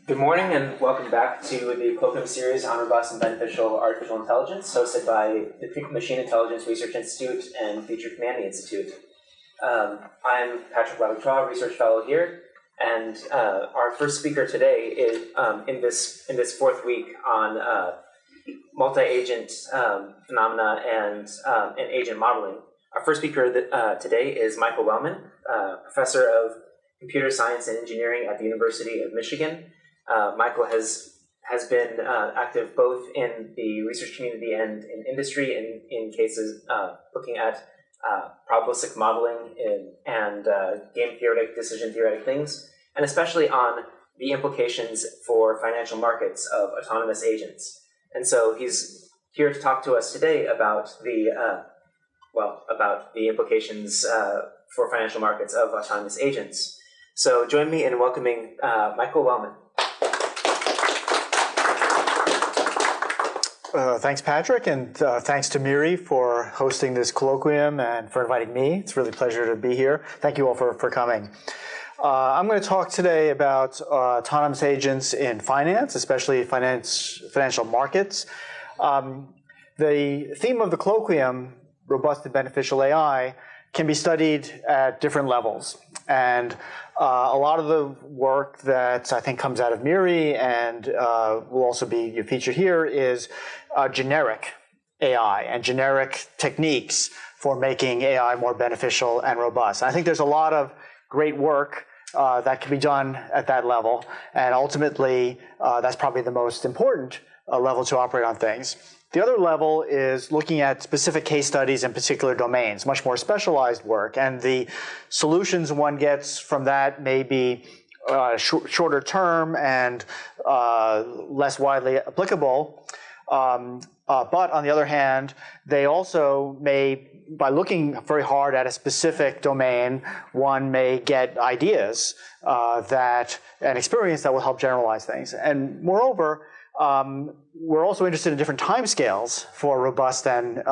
Good morning and welcome back to the Colloquium series on robust and beneficial artificial intelligence, hosted by the Machine Intelligence Research Institute and Future Humanity Institute. I'm Patrick Latency, research fellow here, and our first speaker today is in this fourth week on multi-agent phenomena and agent modeling. Our first speaker today is Michael Wellman, professor of computer science and engineering at the University of Michigan. Michael has been active both in the research community and in industry in cases looking at probabilistic modeling and game theoretic, decision theoretic things, and especially on the implications for financial markets of autonomous agents. And so he's here to talk to us today about the implications for financial markets of autonomous agents. So join me in welcoming Michael Wellman. Thanks, Patrick, and thanks to Miri for hosting this colloquium and for inviting me. It's really a pleasure to be here. Thank you all for coming. I'm going to talk today about autonomous agents in finance, especially financial markets. The theme of the colloquium, robust and beneficial AI, can be studied at different levels. And a lot of the work that I think comes out of Miri and will also be featured here is generic AI and generic techniques for making AI more beneficial and robust. And I think there's a lot of great work that can be done at that level. And ultimately, that's probably the most important level to operate on things. The other level is looking at specific case studies in particular domains, much more specialized work. And the solutions one gets from that may be shorter term and less widely applicable. But on the other hand, they also may, by looking very hard at a specific domain, one may get ideas and experience that will help generalize things. And moreover, we're also interested in different timescales for robust and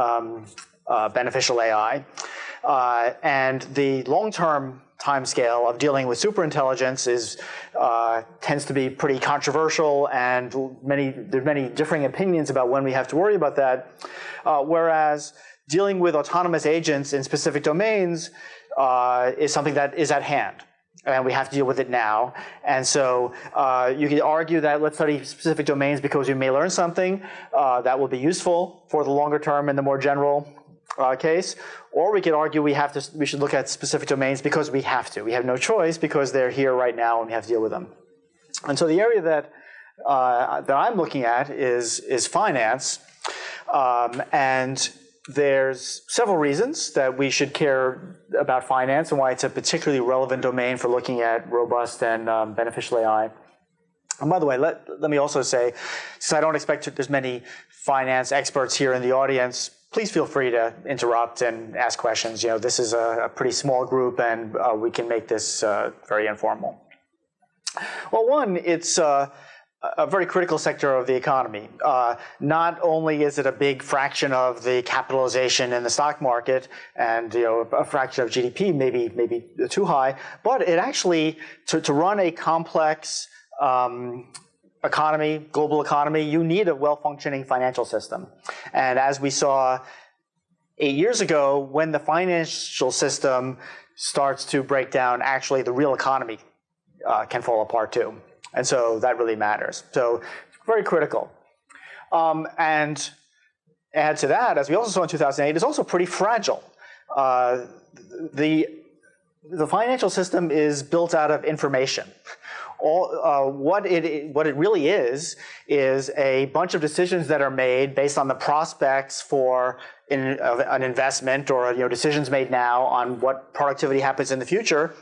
beneficial AI. And the long-term timescale of dealing with superintelligence tends to be pretty controversial, and there's many differing opinions about when we have to worry about that. Whereas dealing with autonomous agents in specific domains is something that is at hand. And we have to deal with it now. And so you could argue that let's study specific domains because we may learn something that will be useful for the longer term in the more general case. Or we could argue we should look at specific domains because we have to. We have no choice because they're here right now and we have to deal with them. And so the area that I'm looking at is finance. And there's several reasons that we should care about finance and why it's a particularly relevant domain for looking at robust and beneficial AI. And by the way, let me also say, since I don't expect there's many finance experts here in the audience, please feel free to interrupt and ask questions. This is a pretty small group, and we can make this very informal. Well, one, it's a very critical sector of the economy. Not only is it a big fraction of the capitalization in the stock market, and a fraction of GDP maybe too high, but it actually to run a complex economy, global economy, you need a well-functioning financial system. And as we saw 8 years ago, when the financial system starts to break down, actually the real economy can fall apart too. And so that really matters. So very critical. And add to that, as we also saw in 2008, it's also pretty fragile. The financial system is built out of information. What it really is a bunch of decisions that are made based on the prospects for an investment, or decisions made now on what productivity happens in the future.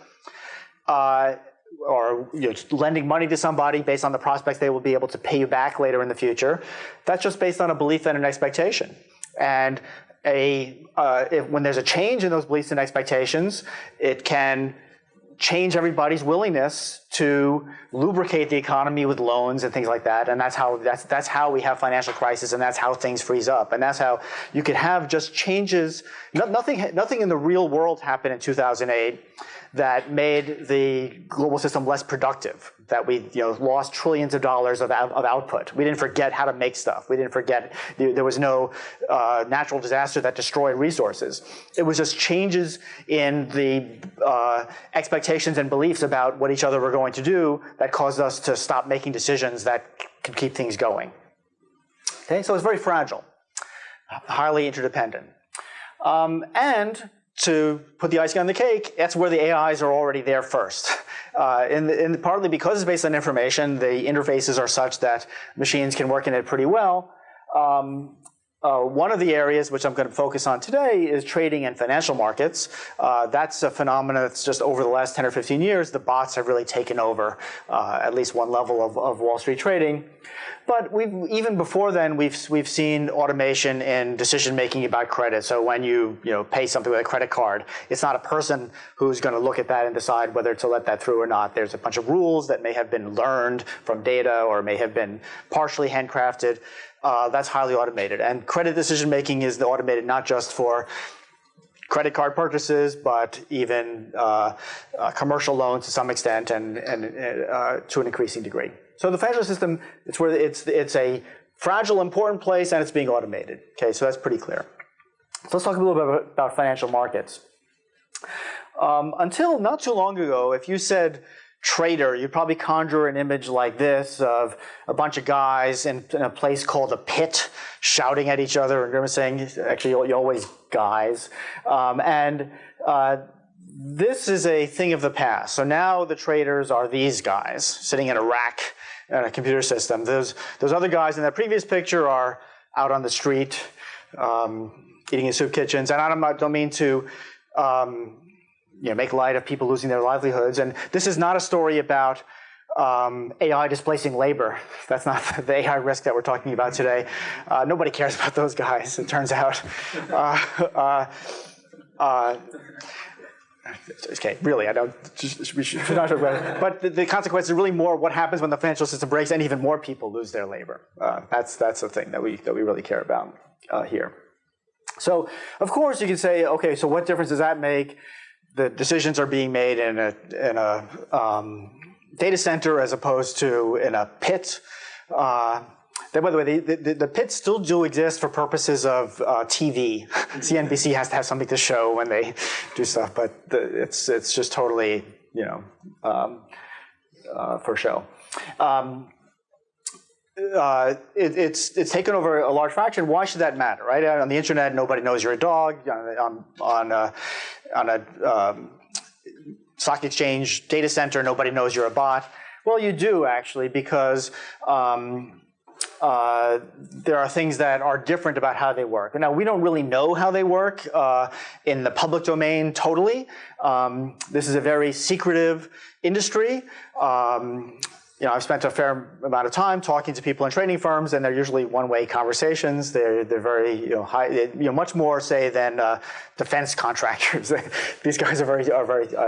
Or lending money to somebody based on the prospects they will be able to pay you back later in the future. That's just based on a belief and an expectation. And when there's a change in those beliefs and expectations, it can change everybody's willingness to lubricate the economy with loans and things like that. And that's how we have financial crisis, and that's how things freeze up. And that's how you could have just changes. Nothing in the real world happened in 2008 that made the global system less productive. that we lost trillions of dollars of output. We didn't forget how to make stuff. We didn't forget there was no natural disaster that destroyed resources. It was just changes in the expectations and beliefs about what each other were going to do that caused us to stop making decisions that could keep things going. Okay, so it's very fragile, highly interdependent. And to put the icing on the cake, that's where the AIs are already there first. Partly because it's based on information, the interfaces are such that machines can work in it pretty well. One of the areas which I'm going to focus on today is trading and financial markets. That's a phenomenon that's just over the last 10 or 15 years, the bots have really taken over at least one level of Wall Street trading. But even before then, we've seen automation in decision making about credit. So when you pay something with a credit card, it's not a person who's going to look at that and decide whether to let that through or not. There's a bunch of rules that may have been learned from data or may have been partially handcrafted. That's highly automated. And credit decision making is automated not just for credit card purchases, but even commercial loans to some extent and to an increasing degree. So the financial system, it's a fragile, important place, and it's being automated. Okay, so that's pretty clear. So let's talk a little bit about financial markets. Until not too long ago, if you said trader, you'd probably conjure an image like this of a bunch of guys in a place called a pit shouting at each other, and saying, actually, you're always guys. This is a thing of the past. So now the traders are these guys sitting in a rack in a computer system. Those other guys in that previous picture are out on the street eating in soup kitchens. And I don't mean to make light of people losing their livelihoods. And this is not a story about AI displacing labor. That's not the AI risk that we're talking about today. Nobody cares about those guys, it turns out. Okay, really, we should not talk about it. But the consequence is really more what happens when the financial system breaks and even more people lose their labor. That's the thing that we really care about here. So, of course, you can say, okay, so what difference does that make? The decisions are being made in a data center as opposed to in a pit. By the way, the pits still do exist for purposes of TV. CNBC has to have something to show when they do stuff, but it's just totally for show. It's taken over a large fraction. Why should that matter, right? On the internet, nobody knows you're a dog. On a stock exchange data center, nobody knows you're a bot. Well, you do actually, because there are things that are different about how they work. Now, we don't really know how they work in the public domain totally. This is a very secretive industry. I've spent a fair amount of time talking to people in trading firms, and they're usually one-way conversations. They're very high, much more say than defense contractors. These guys are very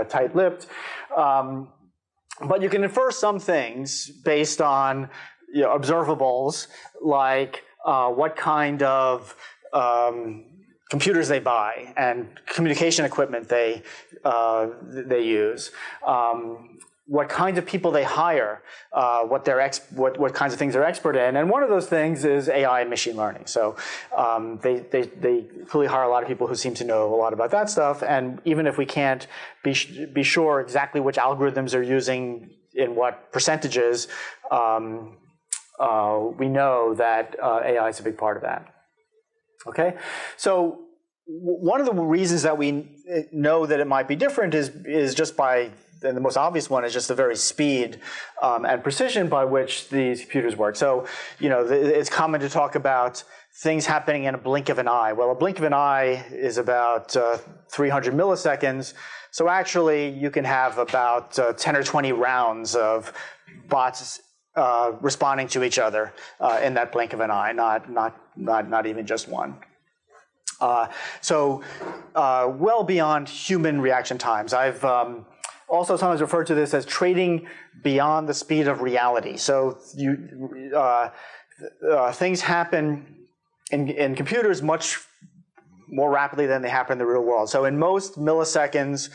tight-lipped. But you can infer some things based on observables, like what kind of computers they buy and communication equipment they use. What kinds of people they hire, what kinds of things they're expert in, and one of those things is AI and machine learning. So they clearly hire a lot of people who seem to know a lot about that stuff. And even if we can't be sure exactly which algorithms they're using in what percentages, we know that AI is a big part of that. Okay, so one of the reasons that we know that it might be different is just by. And the most obvious one is just the very speed and precision by which these computers work. So, it's common to talk about things happening in a blink of an eye. Well, a blink of an eye is about 300 milliseconds. So actually, you can have about 10 or 20 rounds of bots responding to each other in that blink of an eye, not even just one. Well beyond human reaction times. I've also sometimes referred to this as trading beyond the speed of reality. So things happen in computers much more rapidly than they happen in the real world. So in most milliseconds,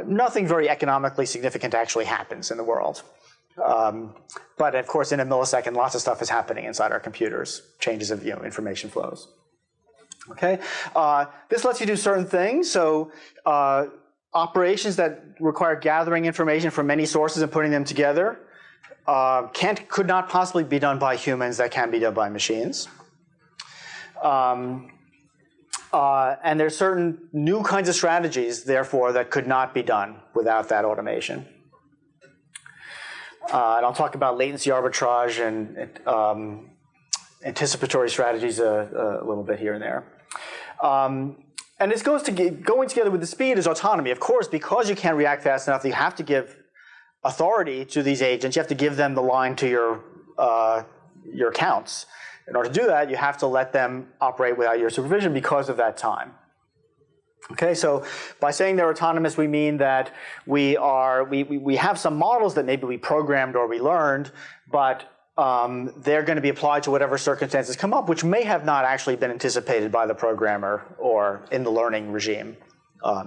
nothing very economically significant actually happens in the world. But of course, in a millisecond, lots of stuff is happening inside our computers, changes of information flows. Okay, this lets you do certain things. So operations that require gathering information from many sources and putting them together could not possibly be done by humans. That can be done by machines. And there's certain new kinds of strategies, therefore, that could not be done without that automation. And I'll talk about latency arbitrage and anticipatory strategies a little bit here and there. And this goes to going together with the speed is autonomy. Of course, because you can't react fast enough, you have to give authority to these agents. You have to give them the line to your counts. In order to do that, you have to let them operate without your supervision because of that time. Okay, so by saying they're autonomous, we mean that we have some models that maybe we programmed or we learned, but they're going to be applied to whatever circumstances come up, which may have not actually been anticipated by the programmer or in the learning regime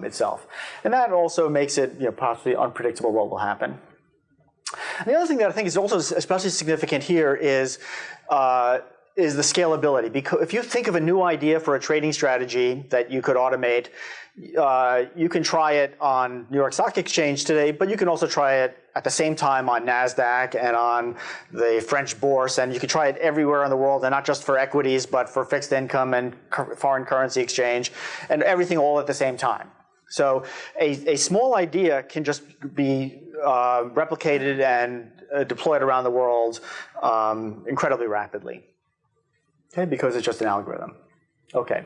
itself. And that also makes it possibly unpredictable what will happen. And the other thing that I think is also especially significant here is the scalability. Because if you think of a new idea for a trading strategy that you could automate, you can try it on New York Stock Exchange today, but you can also try it at the same time on NASDAQ and on the French Bourse, and you can try it everywhere in the world, and not just for equities, but for fixed income and foreign currency exchange, and everything all at the same time. So a small idea can just be replicated and deployed around the world incredibly rapidly. Okay, because it's just an algorithm. Okay.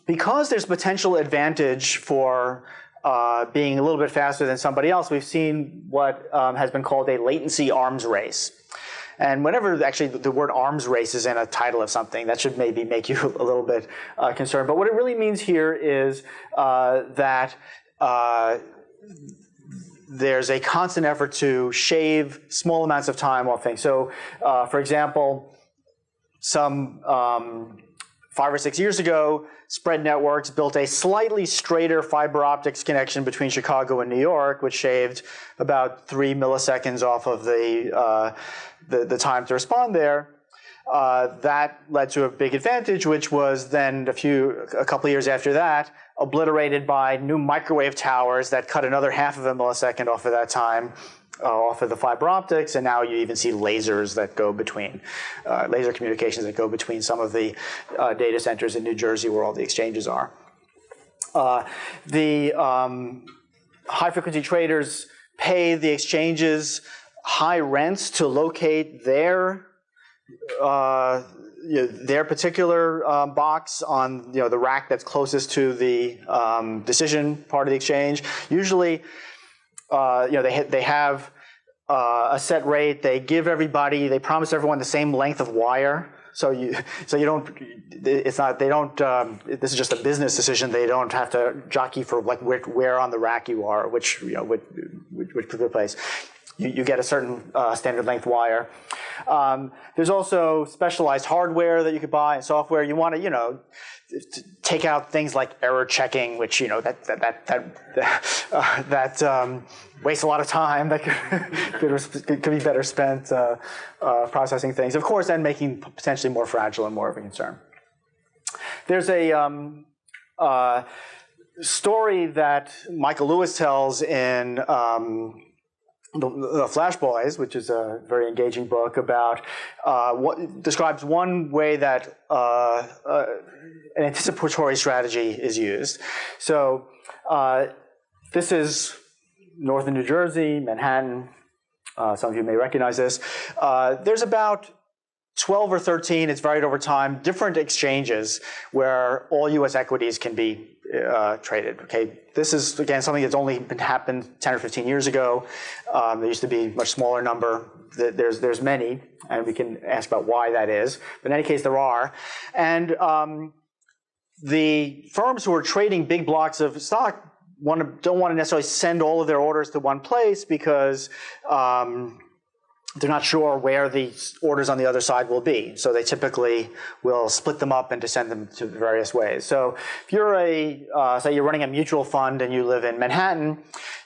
Because there's potential advantage for being a little bit faster than somebody else, we've seen what has been called a latency arms race. And whenever actually the word arms race is in a title of something, that should maybe make you a little bit concerned. But what it really means here is that there's a constant effort to shave small amounts of time off things. So, for example, some 5 or 6 years ago, Spread Networks built a slightly straighter fiber optics connection between Chicago and New York, which shaved about 3 milliseconds off of the time to respond there. That led to a big advantage, which was then a couple of years after that, obliterated by new microwave towers that cut another half of a millisecond off of that time. Off of the fiber optics, and now you even see lasers that go between, laser communications that go between some of the data centers in New Jersey where all the exchanges are. The high-frequency traders pay the exchanges high rents to locate their particular box on the rack that's closest to the decision part of the exchange. Usually, they have a set rate. They give everybody. They promise everyone the same length of wire. So you don't. It's not. They don't. This is just a business decision. They don't have to jockey for like where on the rack you are, which particular place. You get a certain standard length wire. There's also specialized hardware that you could buy and software. You want to take out things like error checking, which that wastes a lot of time. That could be better spent processing things, of course, and making potentially more fragile and more of a concern. There's a story that Michael Lewis tells in the Flash Boys, which is a very engaging book about what describes one way that an anticipatory strategy is used. So this is northern New Jersey, Manhattan. Some of you may recognize this. There's about 12 or 13, it's varied over time, different exchanges where all U.S. equities can be traded. Okay, this is again something that's only happened 10 or 15 years ago. There used to be a much smaller number. There's many, and we can ask about why that is. But in any case, there are, and the firms who are trading big blocks of stock don't want to necessarily send all of their orders to one place because they're not sure where the orders on the other side will be. So they typically will split them up and to send them to various ways. So if you're say you're running a mutual fund and you live in Manhattan,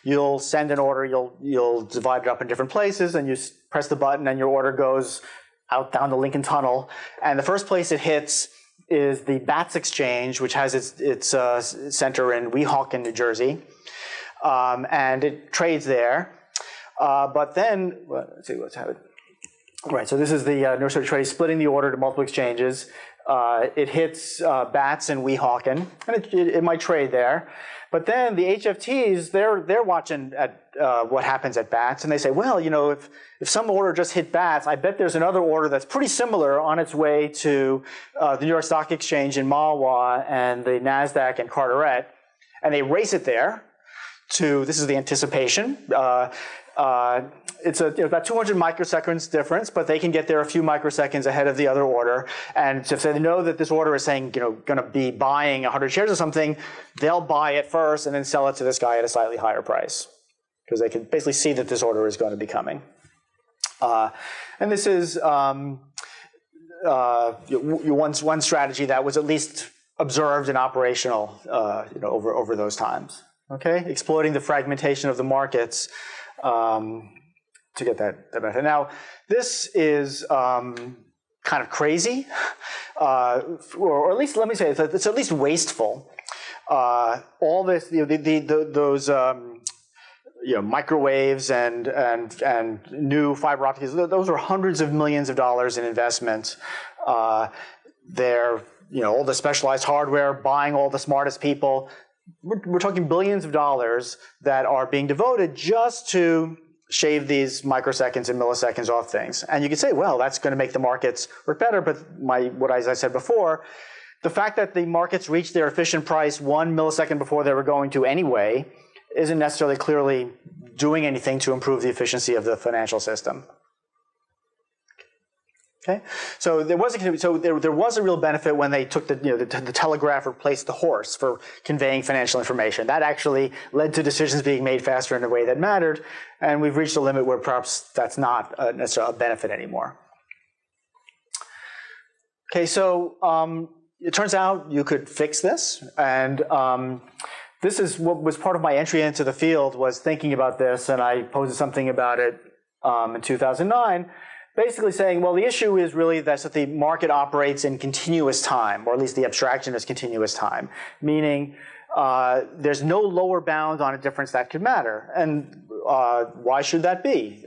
you'll send an order, you'll divide it up in different places, and you press the button and your order goes out down the Lincoln Tunnel. And the first place it hits is the BATS exchange, which has its center in Weehawken, New Jersey. And it trades there. But then, let's see, let's have it. Right, so this is the New York Trade splitting the order to multiple exchanges. It hits BATS and Weehawken, and it might trade there. But then the HFTs, they're watching at what happens at BATS, and they say, well, you know, if some order just hit BATS, I bet there's another order that's pretty similar on its way to the New York Stock Exchange in Mahwah and the NASDAQ in Carteret, and they race it there to, this is the anticipation. It's about 200 microseconds difference, but they can get there a few microseconds ahead of the other order. And if they know that this order is saying, you know, going to be buying 100 shares or something, they'll buy it first and then sell it to this guy at a slightly higher price, because they can basically see that this order is going to be coming. And this is one strategy that was at least observed and operational, over those times. Okay, exploiting the fragmentation of the markets. To get that benefit. Now, this is kind of crazy, or at least let me say it's at least wasteful. All this, those microwaves and new fiber optics, those are hundreds of millions of dollars in investment. They're all the specialized hardware, buying all the smartest people. We're talking billions of dollars that are being devoted just to shave these microseconds and milliseconds off things. And you could say, well, that's going to make the markets work better. But as I said before, the fact that the markets reached their efficient price 1 millisecond before they were going to anyway isn't necessarily clearly doing anything to improve the efficiency of the financial system. Okay, so there was a real benefit when they took the telegraph replaced the horse for conveying financial information. That actually led to decisions being made faster in a way that mattered, and we've reached a limit where perhaps that's not necessarily a benefit anymore. Okay, so it turns out you could fix this, and this is what was part of my entry into the field, was thinking about this, and I posted something about it in 2009. Basically saying, well, the issue is really that the market operates in continuous time, or at least the abstraction is continuous time, meaning there's no lower bound on a difference that could matter. And why should that be?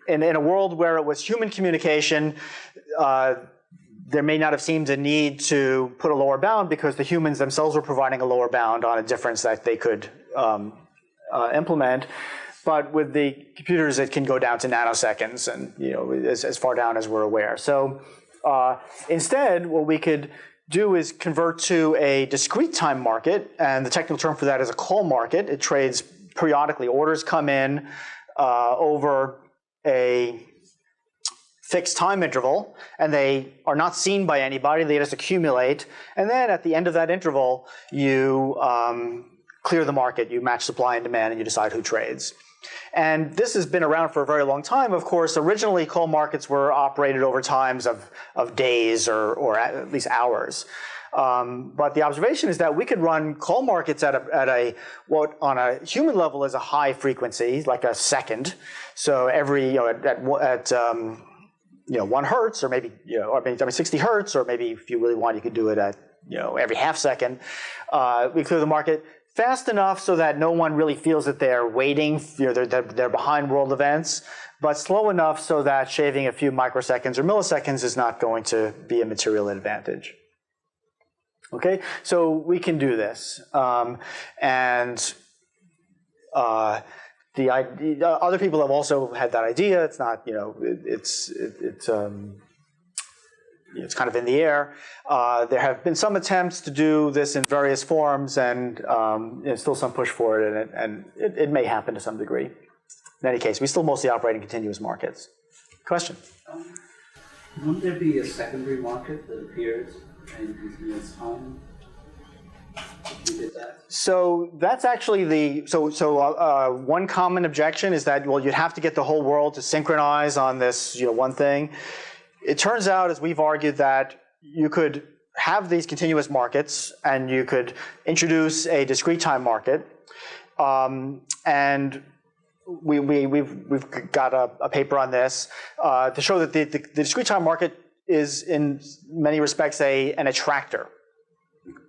In a world where it was human communication, there may not have seemed a need to put a lower bound because the humans themselves were providing a lower bound on a difference that they could implement. But with the computers, it can go down to nanoseconds, and as far down as we're aware. So instead, what we could do is convert to a discrete time market, and the technical term for that is a call market. It trades periodically. Orders come in over a fixed time interval, and they are not seen by anybody. They just accumulate, and then at the end of that interval, you clear the market. You match supply and demand, and you decide who trades. And this has been around for a very long time. Of course, originally call markets were operated over times of days or at least hours. But the observation is that we could run call markets at what on a human level is a high frequency, like a second. So every at 1 hertz, or maybe 60 hertz, or maybe if you really want, you could do it at every half second. We clear the market fast enough so that no one really feels that they're waiting, they're behind world events, but slow enough so that shaving a few microseconds or milliseconds is not going to be a material advantage. Okay, so we can do this, and other people have also had that idea. It's not, it's kind of in the air. There have been some attempts to do this in various forms, and still some push for it, and it may happen to some degree. In any case, we still mostly operate in continuous markets. Question? Wouldn't there be a secondary market that appears in continuous time? who did that? So that's actually one common objection is that, well, you'd have to get the whole world to synchronize on this, one thing. It turns out, as we've argued, that you could have these continuous markets and you could introduce a discrete time market, and we've got a paper on this to show that the discrete time market is in many respects an attractor.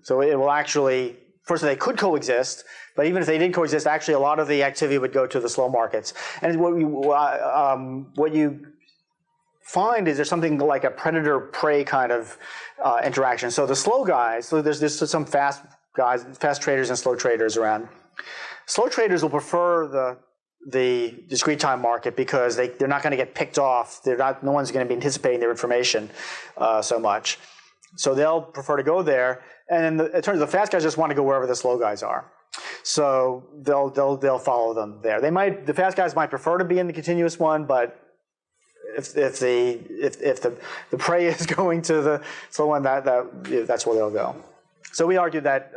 So it will actually, first they could coexist, but even if they did coexist, actually a lot of the activity would go to the slow markets. And what you find is there's something like a predator-prey kind of interaction. So the slow guys, so there's some fast guys, fast traders and slow traders around. Slow traders will prefer the discrete time market because they're not going to get picked off. No one's going to be anticipating their information so much. So they'll prefer to go there. And in terms of the fast guys, just want to go wherever the slow guys are. So they'll follow them there. The fast guys might prefer to be in the continuous one, but if the prey is going to the slow one, that's where they'll go. So we argue that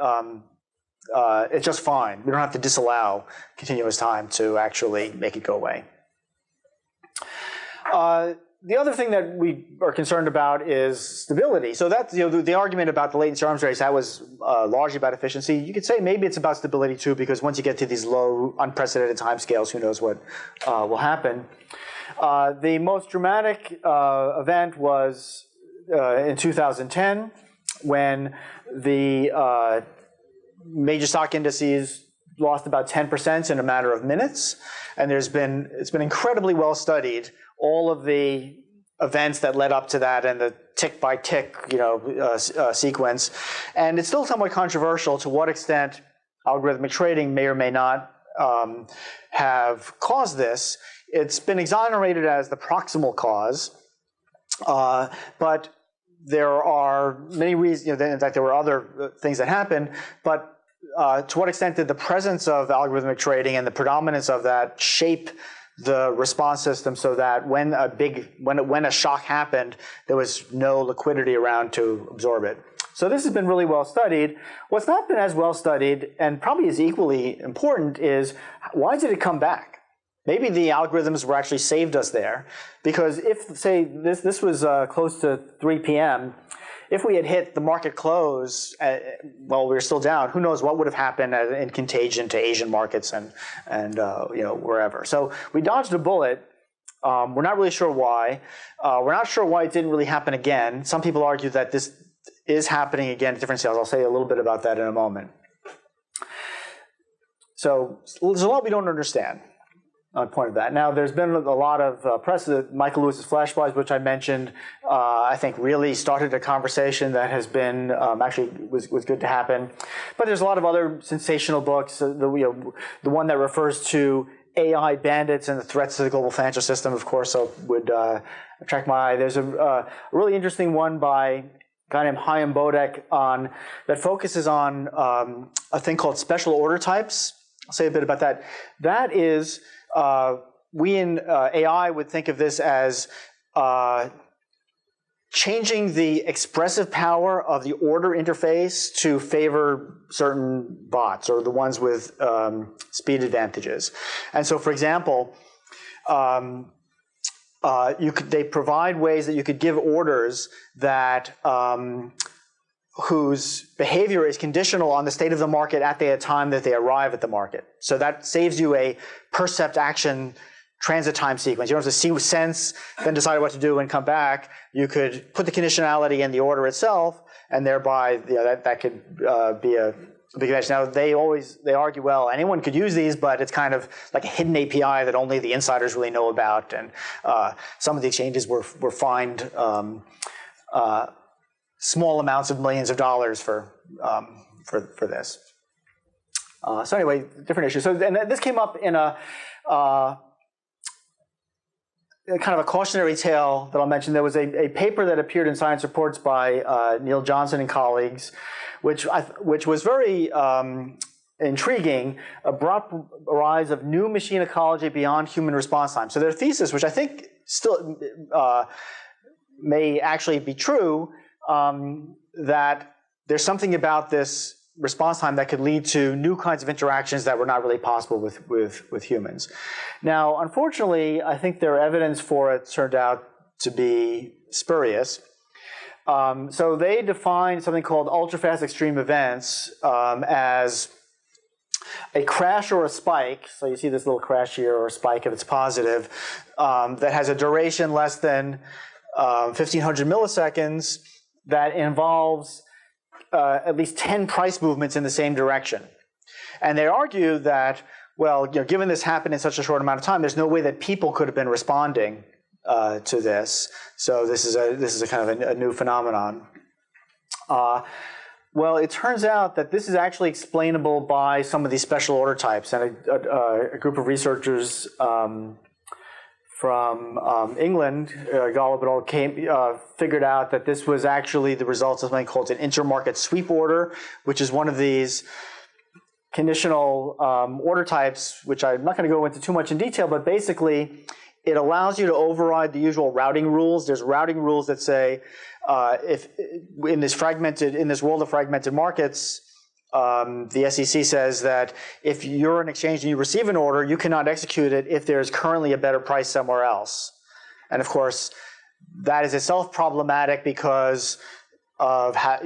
it's just fine. We don't have to disallow continuous time to actually make it go away. The other thing that we are concerned about is stability. So that's the argument about the latency arms race, that was largely about efficiency. You could say maybe it's about stability too, because once you get to these low, unprecedented timescales, who knows what will happen. The most dramatic event was in 2010 when the major stock indices lost about 10% in a matter of minutes, and it's been incredibly well studied, all of the events that led up to that and the tick by tick sequence, and it's still somewhat controversial to what extent algorithmic trading may or may not have caused this. It's been exonerated as the proximal cause, but there are many reasons, in fact there were other things that happened, but to what extent did the presence of algorithmic trading and the predominance of that shape the response system so that when a shock happened, there was no liquidity around to absorb it? So this has been really well studied. What's not been as well studied, and probably is equally important, is why did it come back? Maybe the algorithms were actually saved us there, because if, say, this was close to 3 p.m., if we had hit the market close while we were still down, who knows what would have happened in contagion to Asian markets and wherever. So we dodged a bullet. We're not really sure why. We're not sure why it didn't really happen again. Some people argue that this is happening again at different scales. I'll say a little bit about that in a moment. So there's a lot we don't understand on point of that. Now, there's been a lot of press. Michael Lewis's flash buys, which I mentioned, I think really started a conversation that has been actually was good to happen. But there's a lot of other sensational books. The one that refers to AI bandits and the threats to the global financial system, of course, would attract my eye. There's a really interesting one by a guy named Chaim Bodek that focuses on a thing called special order types. I'll say a bit about that. That is, we in AI would think of this as changing the expressive power of the order interface to favor certain bots or the ones with speed advantages. And so, for example, they provide ways that you could give orders that whose behavior is conditional on the state of the market at the time that they arrive at the market. So that saves you a percept action transit time sequence. You don't have to sense, then decide what to do and come back. You could put the conditionality in the order itself, and thereby that could be a big advantage. Now they argue, well, anyone could use these, but it's kind of like a hidden API that only the insiders really know about, and some of the exchanges were fined small amounts of millions of dollars for this. So anyway, different issues. So and this came up in a kind of a cautionary tale that I'll mention. There was a paper that appeared in Science Reports by Neil Johnson and colleagues, which was very intriguing, brought a rise of new machine ecology beyond human response time. So their thesis, which I think still may actually be true, that there's something about this response time that could lead to new kinds of interactions that were not really possible with humans. Now, unfortunately, I think their evidence for it turned out to be spurious. So they defined something called ultra-fast extreme events as a crash or a spike. So you see this little crash here or a spike if it's positive that has a duration less than 1,500 milliseconds that involves at least 10 price movements in the same direction. And they argue that, well, given this happened in such a short amount of time, there's no way that people could have been responding to this. So this is a kind of a new phenomenon. Well, it turns out that this is actually explainable by some of these special order types, and a group of researchers from England, Golub et al., figured out that this was actually the result of something called an intermarket sweep order, which is one of these conditional order types, which I'm not going to go into too much in detail, but basically it allows you to override the usual routing rules. There's routing rules that say if in this world of fragmented markets, the SEC says that if you're an exchange and you receive an order, you cannot execute it if there's currently a better price somewhere else. And of course, that is itself problematic because of how,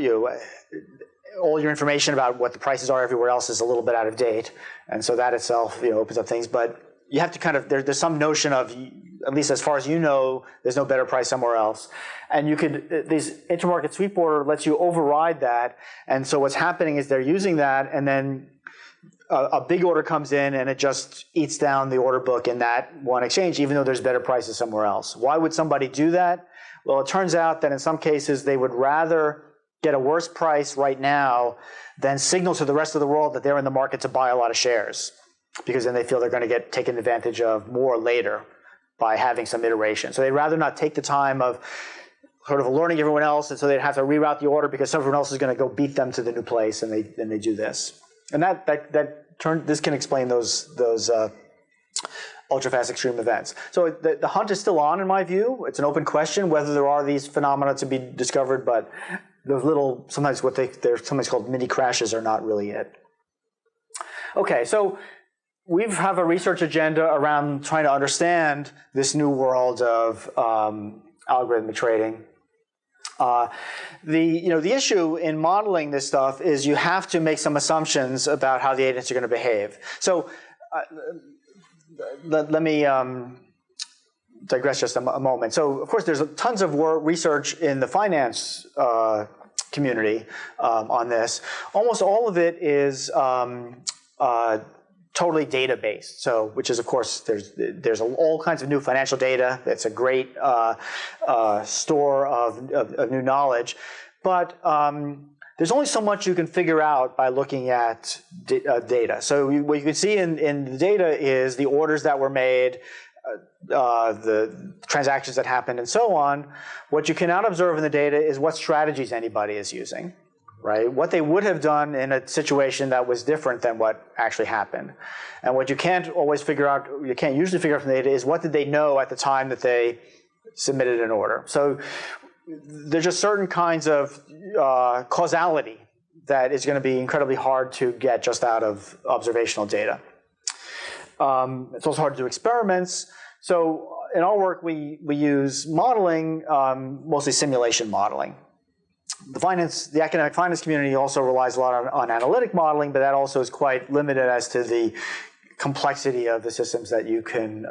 all your information about what the prices are everywhere else is a little bit out of date. And so that itself opens up things. But you have to kind of, there's some notion of, at least as far as you know, there's no better price somewhere else. And you could, this intermarket sweep order lets you override that. And so what's happening is they're using that, and then a big order comes in and it just eats down the order book in that one exchange, even though there's better prices somewhere else. Why would somebody do that? Well, it turns out that in some cases they would rather get a worse price right now than signal to the rest of the world that they're in the market to buy a lot of shares, because then they feel they're going to get taken advantage of more later by having some iteration. So they'd rather not take the time of sort of alerting everyone else, and so they'd have to reroute the order because everyone else is going to go beat them to the new place, and they do this. And this can explain those ultra-fast extreme events. So the hunt is still on, in my view. It's an open question whether there are these phenomena to be discovered, but those little, sometimes they're sometimes called mini crashes, are not really it. Okay, so we have a research agenda around trying to understand this new world of algorithmic trading. The issue in modeling this stuff is you have to make some assumptions about how the agents are going to behave. So let me digress just a moment. So of course there's tons of research in the finance community on this. Almost all of it is totally data-based. So, which is, of course, there's all kinds of new financial data. It's a great store of new knowledge, but there's only so much you can figure out by looking at data. So what you can see in the data is the orders that were made, the transactions that happened, and so on. What you cannot observe in the data is what strategies anybody is using. Right? What they would have done in a situation that was different than what actually happened. And what you can't always figure out, you can't usually figure out from the data is what did they know at the time that they submitted an order. So there's just certain kinds of causality that is going to be incredibly hard to get just out of observational data. It's also hard to do experiments. So in our work, we use modeling, mostly simulation modeling. The academic finance community also relies a lot on analytic modeling, but that also is quite limited as to the complexity of the systems that you can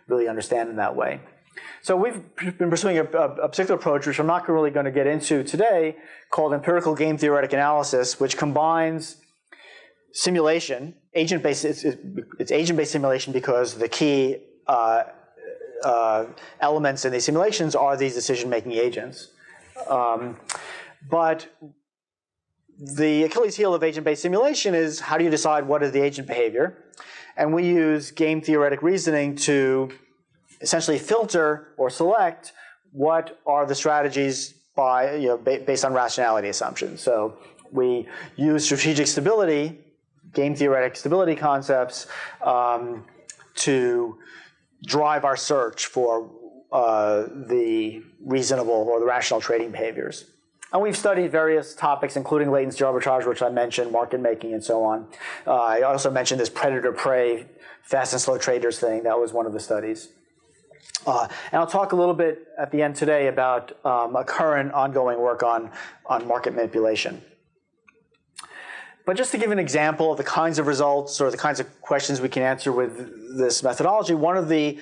really understand in that way. So we've been pursuing a particular approach, which I'm not really going to get into today, called empirical game theoretic analysis, which combines simulation, agent-based. It's agent-based simulation because the key elements in these simulations are these decision-making agents. But the Achilles heel of agent-based simulation is how do you decide what is the agent behavior? And we use game theoretic reasoning to essentially filter or select what are the strategies based on rationality assumptions. So we use strategic stability, game theoretic stability concepts to drive our search for the reasonable or the rational trading behaviors. And we've studied various topics, including latency arbitrage, which I mentioned, market making, and so on. I also mentioned this predator-prey, fast and slow traders thing. That was one of the studies. And I'll talk a little bit at the end today about a current ongoing work on market manipulation. But just to give an example of the kinds of results or the kinds of questions we can answer with this methodology, one of the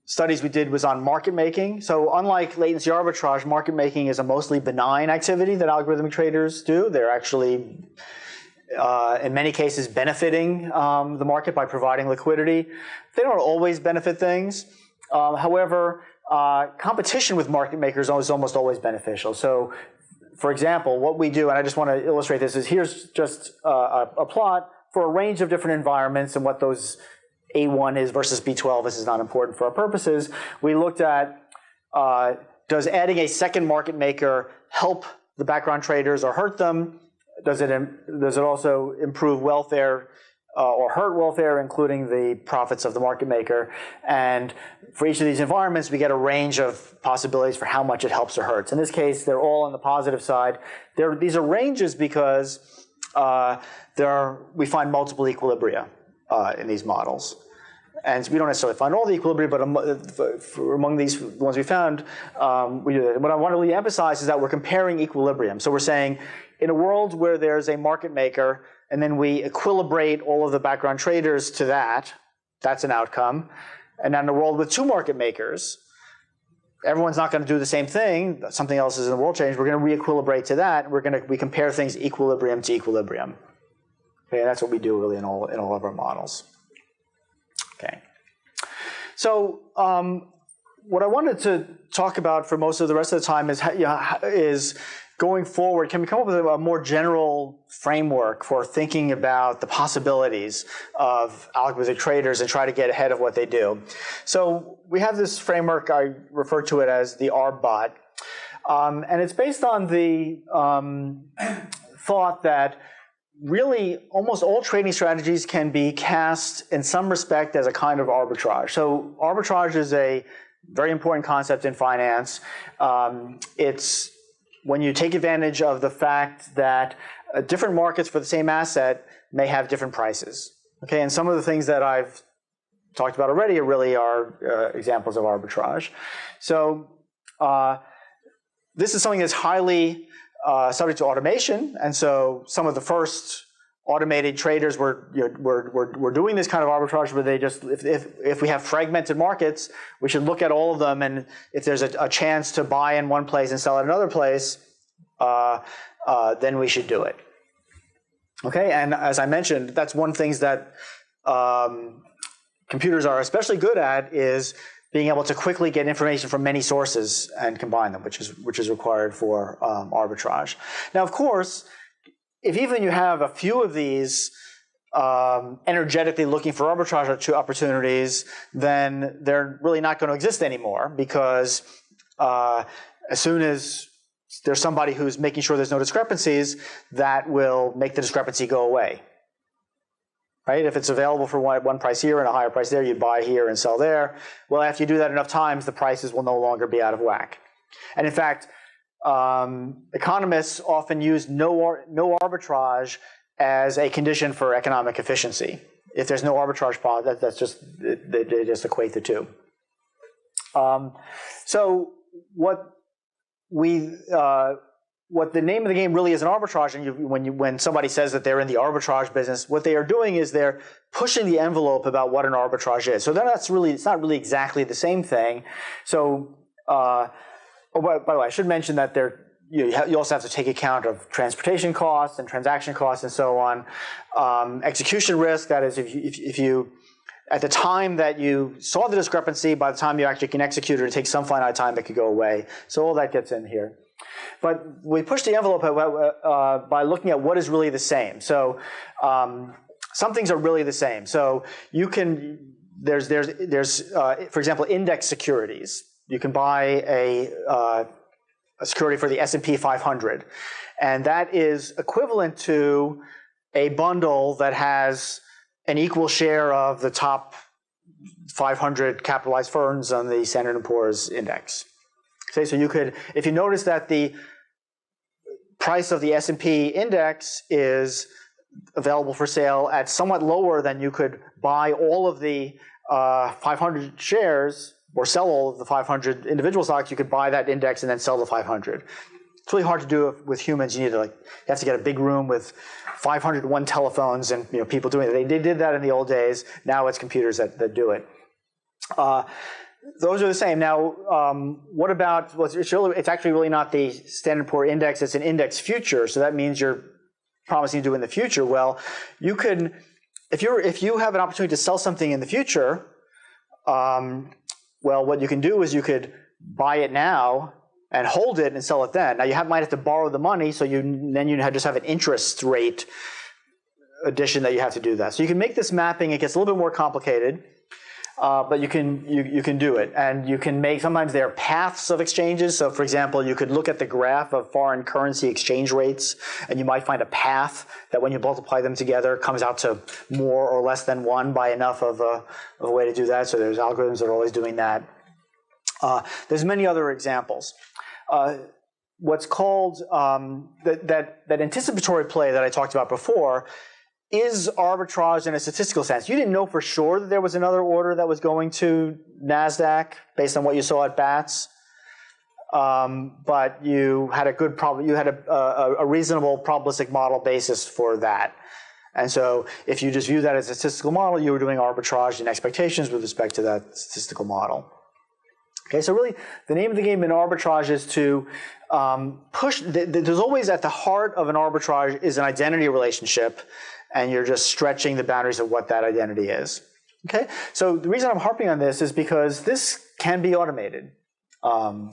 studies we did was on market making. So unlike latency arbitrage, market making is a mostly benign activity that algorithmic traders do. They're actually, in many cases, benefiting the market by providing liquidity. They don't always benefit things. However, competition with market makers is almost always beneficial. So, for example, what we do, and I just want to illustrate this, is here's just a plot for a range of different environments and what those A1 is versus B12. This is not important for our purposes. We looked at, does adding a second market maker help the background traders or hurt them? Does it also improve welfare or hurt welfare, including the profits of the market maker? And for each of these environments, we get a range of possibilities for how much it helps or hurts. In this case, they're all on the positive side. These are ranges because we find multiple equilibria in these models. And we don't necessarily find all the equilibria, but among these ones we found, we do that. What I want to really emphasize is that we're comparing equilibrium. So we're saying, in a world where there's a market maker, and then we equilibrate all of the background traders to that, that's an outcome. And then in a world with two market makers, everyone's not going to do the same thing. Something else is in the world change. We're going to re-equilibrate to that. We compare things equilibrium to equilibrium. Okay, and that's what we do really in all of our models. Okay. So what I wanted to talk about for most of the rest of the time is going forward, can we come up with a more general framework for thinking about the possibilities of algorithmic traders and try to get ahead of what they do? So we have this framework, I refer to it as the RBOT, and it's based on the thought that really almost all trading strategies can be cast in some respect as a kind of arbitrage. So arbitrage is a very important concept in finance. It's when you take advantage of the fact that different markets for the same asset may have different prices. Okay, and some of the things that I've talked about already really are examples of arbitrage. So this is something that's highly subject to automation, and so some of the first automated traders were doing this kind of arbitrage where they just, if we have fragmented markets, we should look at all of them, and if there's a chance to buy in one place and sell at another place, then we should do it. Okay, and as I mentioned, that's one thing that computers are especially good at is being able to quickly get information from many sources and combine them, which is required for arbitrage. Now, of course, if even you have a few of these energetically looking for arbitrage opportunities, then they're really not going to exist anymore, because as soon as there's somebody who's making sure there's no discrepancies, that will make the discrepancy go away. Right? If it's available for one price here and a higher price there, you buy here and sell there. Well, after you do that enough times, the prices will no longer be out of whack. And in fact, economists often use no arbitrage as a condition for economic efficiency. If there's no arbitrage policy, that's just, they just equate the two. So what the name of the game really is an arbitrage, and when somebody says that they're in the arbitrage business, what they are doing is they're pushing the envelope about what an arbitrage is. So it's not really exactly the same thing. So, by the way, I should mention that you also have to take account of transportation costs and transaction costs and so on. Execution risk, that is, if you at the time that you saw the discrepancy, by the time you actually can execute it, it takes some finite time, it could go away. So all that gets in here. But we push the envelope by looking at what is really the same. So some things are really the same. So you can, there's for example, index securities. You can buy a security for the S&P 500. And that is equivalent to a bundle that has an equal share of the top 500 capitalized firms on the Standard & Poor's index. Okay, so you could, if you notice that the price of the S&P index is available for sale at somewhat lower than you could buy all of the 500 shares or sell all of the 500 individual stocks, you could buy that index and then sell the 500. It's really hard to do it with humans. You have to get a big room with 501 telephones and people doing it. They did that in the old days. Now it's computers that do it. Those are the same. Now, what about? Well, it's actually really not the Standard & Poor's index. It's an index future. So that means you're promising to do in the future. Well, you can, if you have an opportunity to sell something in the future, well, what you can do is you could buy it now and hold it and sell it then. Now you might have to borrow the money, so then you just have an interest rate addition that you have to do that. So you can make this mapping. It gets a little bit more complicated, but you can do it. And you can make, sometimes there are paths of exchanges. So for example, you could look at the graph of foreign currency exchange rates, and you might find a path that when you multiply them together comes out to more or less than 1 by enough of a way to do that. So there's algorithms that are always doing that. There's many other examples. What's called that anticipatory play that I talked about before is arbitrage in a statistical sense. You didn't know for sure that there was another order that was going to NASDAQ based on what you saw at BATS, but you had a reasonable probabilistic model basis for that. And so if you just view that as a statistical model, you were doing arbitrage in expectations with respect to that statistical model. Okay, so really the name of the game in arbitrage is to push, there's always at the heart of an arbitrage is an identity relationship, and you're just stretching the boundaries of what that identity is. Okay, so the reason I'm harping on this is because this can be automated, I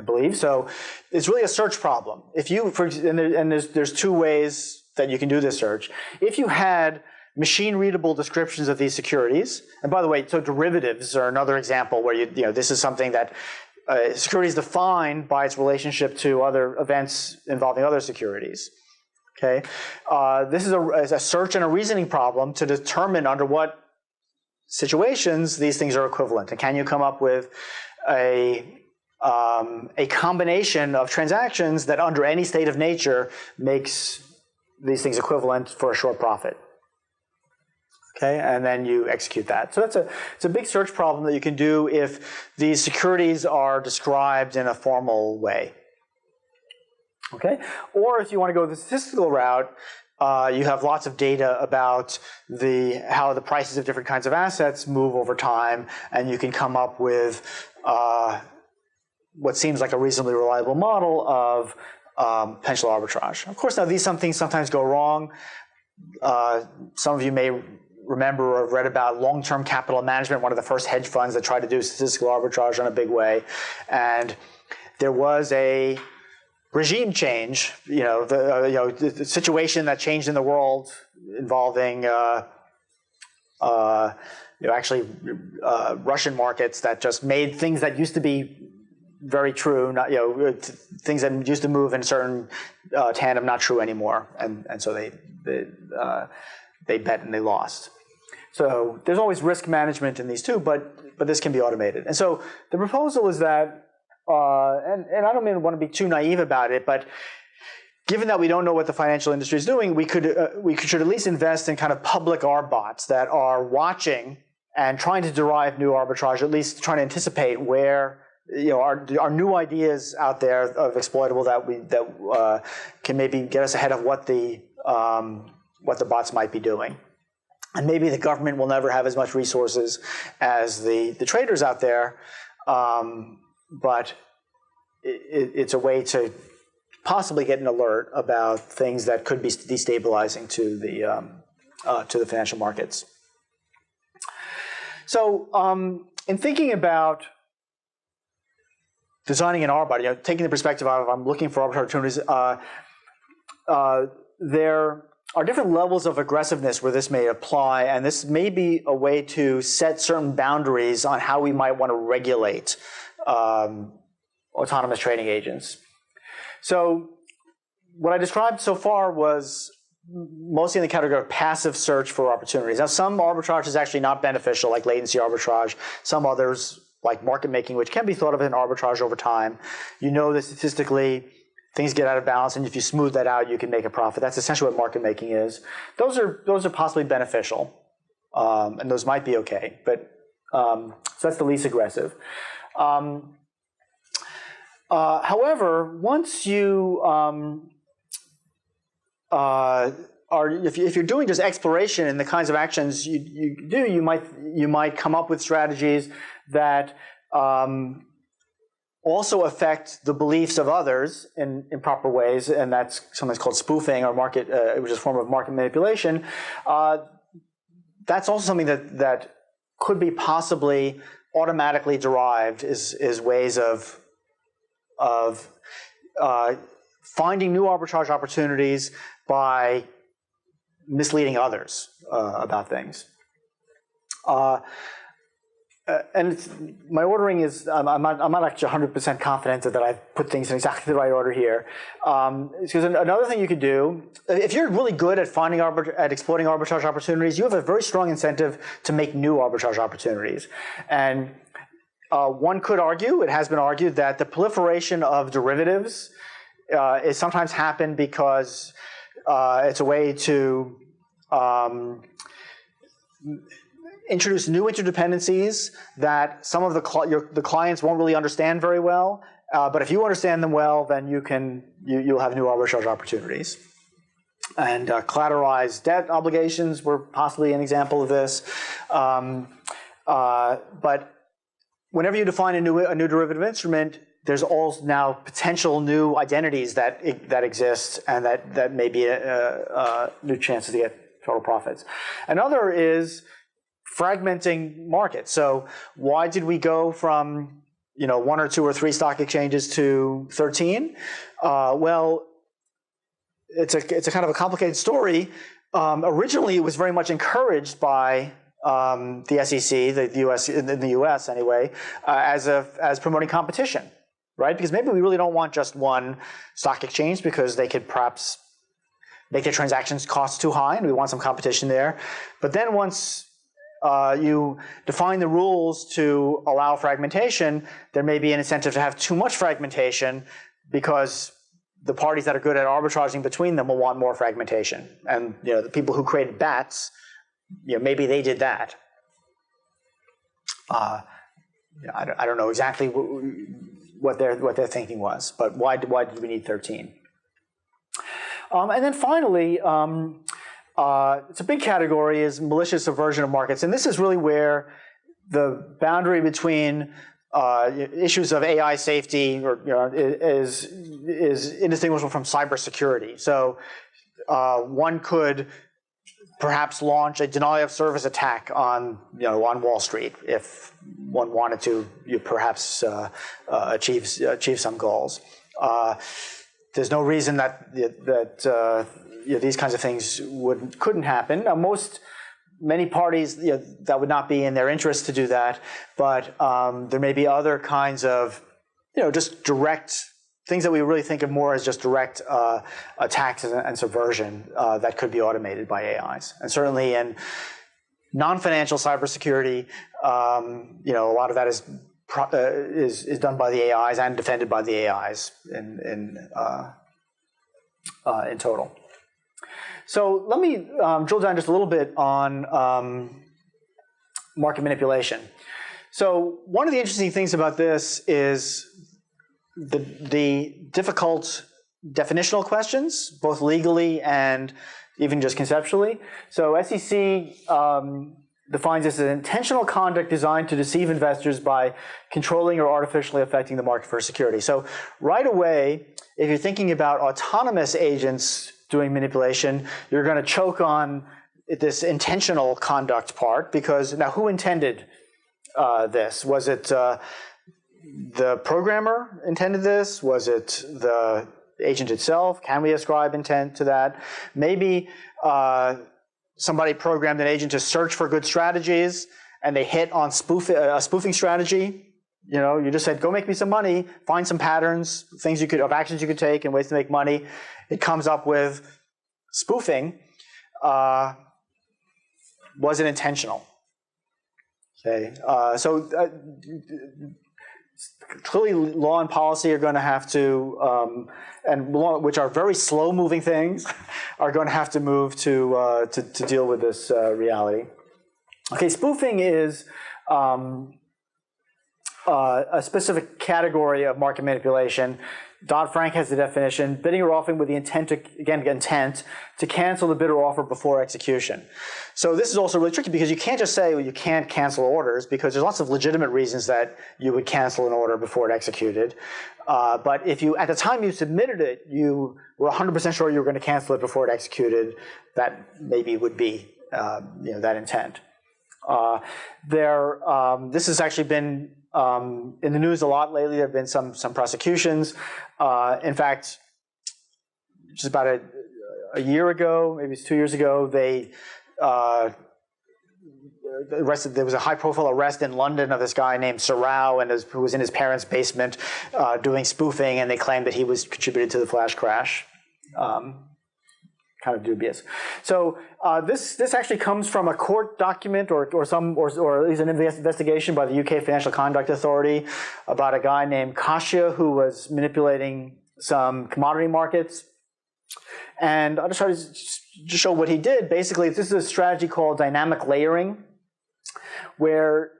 believe. So it's really a search problem. If you, there's two ways that you can do this search. If you had machine-readable descriptions of these securities, and by the way, so derivatives are another example where this is something that security is defined by its relationship to other events involving other securities. Okay, this is a search and a reasoning problem to determine under what situations these things are equivalent, and can you come up with a combination of transactions that under any state of nature makes these things equivalent for a short profit. Okay, and then you execute that. So it's a big search problem that you can do if these securities are described in a formal way. Okay, or if you want to go the statistical route, you have lots of data about how the prices of different kinds of assets move over time, and you can come up with what seems like a reasonably reliable model of potential arbitrage. Of course, now some things sometimes go wrong. Some of you may remember or have read about long-term capital management, one of the first hedge funds that tried to do statistical arbitrage in a big way. And there was a regime change, the situation that changed in the world involving Russian markets that just made things that used to be very true, things that used to move in certain tandem not true anymore, and so they bet and they lost. So there's always risk management in these too, but this can be automated. And so the proposal is that, and I don't mean want to be too naive about it, but given that we don't know what the financial industry is doing, we should at least invest in kind of public arbots that are watching and trying to derive new arbitrage, at least trying to anticipate where are new ideas out there of exploitable that can maybe get us ahead of what the bots might be doing. And maybe the government will never have as much resources as the traders out there, but it's a way to possibly get an alert about things that could be destabilizing to the financial markets. So in thinking about designing an arbot, taking the perspective of I'm looking for opportunities, there are different levels of aggressiveness where this may apply, and this may be a way to set certain boundaries on how we might want to regulate autonomous trading agents. So what I described so far was mostly in the category of passive search for opportunities. Now, some arbitrage is actually not beneficial, like latency arbitrage. Some others like market making, which can be thought of as an arbitrage over time. You know that statistically things get out of balance, and if you smooth that out, you can make a profit. That's essentially what market making is. Those are possibly beneficial, and those might be okay. But so that's the least aggressive. However, once you if you're doing just exploration and the kinds of actions you do, you might come up with strategies that also affect the beliefs of others in improper ways, and that's something called spoofing or market, which is a form of market manipulation. That's also something that could be possibly automatically derived is ways of finding new arbitrage opportunities by misleading others about things. And my ordering is, I'm not actually 100% confident that I've put things in exactly the right order here. Because another thing you could do, if you're really good at exploiting arbitrage opportunities, you have a very strong incentive to make new arbitrage opportunities. And one could argue, it has been argued, that the proliferation of derivatives is sometimes happen because it's a way to introduce new interdependencies that some of the clients won't really understand very well. But if you understand them well, then you'll have new arbitrage opportunities. And collateralized debt obligations were possibly an example of this. But whenever you define a new derivative instrument, there's all now potential new identities that exist, and that may be new chances to get total profits. Another is fragmenting markets. So why did we go from 1 or 2 or 3 stock exchanges to 13? Well, it's a kind of a complicated story. Originally, it was very much encouraged by the SEC, the U.S. in the U.S. anyway, as promoting competition, right? Because maybe we really don't want just one stock exchange because they could perhaps make their transactions costs too high, and we want some competition there. But then once you define the rules to allow fragmentation, there may be an incentive to have too much fragmentation because the parties that are good at arbitraging between them will want more fragmentation. And the people who created BATS, maybe they did that. I don't know exactly what their thinking was, but why did we need 13? And then finally, it's a big category is malicious subversion of markets, and this is really where the boundary between issues of AI safety is indistinguishable from cybersecurity. So one could perhaps launch a denial of service attack on Wall Street if one wanted to perhaps achieve some goals. There's no reason that these kinds of things couldn't happen. Now, many parties that would not be in their interest to do that, but there may be other kinds of just direct things that we really think of more as just direct attacks and subversion that could be automated by AIs. And certainly in non-financial cybersecurity, a lot of that is done by the AIs and defended by the AIs in total. So let me drill down just a little bit on market manipulation. So one of the interesting things about this is the difficult definitional questions, both legally and even just conceptually. So SEC defines this as intentional conduct designed to deceive investors by controlling or artificially affecting the market for security. So right away, if you're thinking about autonomous agents doing manipulation, you're going to choke on this intentional conduct part, because now who intended this? Was it the programmer intended this? Was it the agent itself? Can we ascribe intent to that? Maybe somebody programmed an agent to search for good strategies, and they hit on a spoofing strategy. You just said, go make me some money, find some patterns, of actions you could take and ways to make money. It comes up with spoofing. Was it intentional? Okay, clearly law and policy are going to have to, and law, which are very slow-moving things, are going to have to move to deal with this reality. Okay, spoofing is a specific category of market manipulation. Dodd-Frank has the definition: bidding or offering with the intent to cancel the bid or offer before execution. So this is also really tricky because you can't just say, well, you can't cancel orders, because there's lots of legitimate reasons that you would cancel an order before it executed. But if you, at the time you submitted it, you were 100% sure you were going to cancel it before it executed, that maybe would be that intent. This has actually been in the news a lot lately. There have been some prosecutions. In fact, just about a year ago, maybe it's 2 years ago, they arrested. There was a high-profile arrest in London of this guy named Sarao, who was in his parents' basement doing spoofing, and they claimed that he was contributed to the flash crash. Kind of dubious. So this actually comes from a court document or at least an investigation by the UK Financial Conduct Authority about a guy named Kasia who was manipulating some commodity markets. And I'll just try to just show what he did. Basically, this is a strategy called dynamic layering, where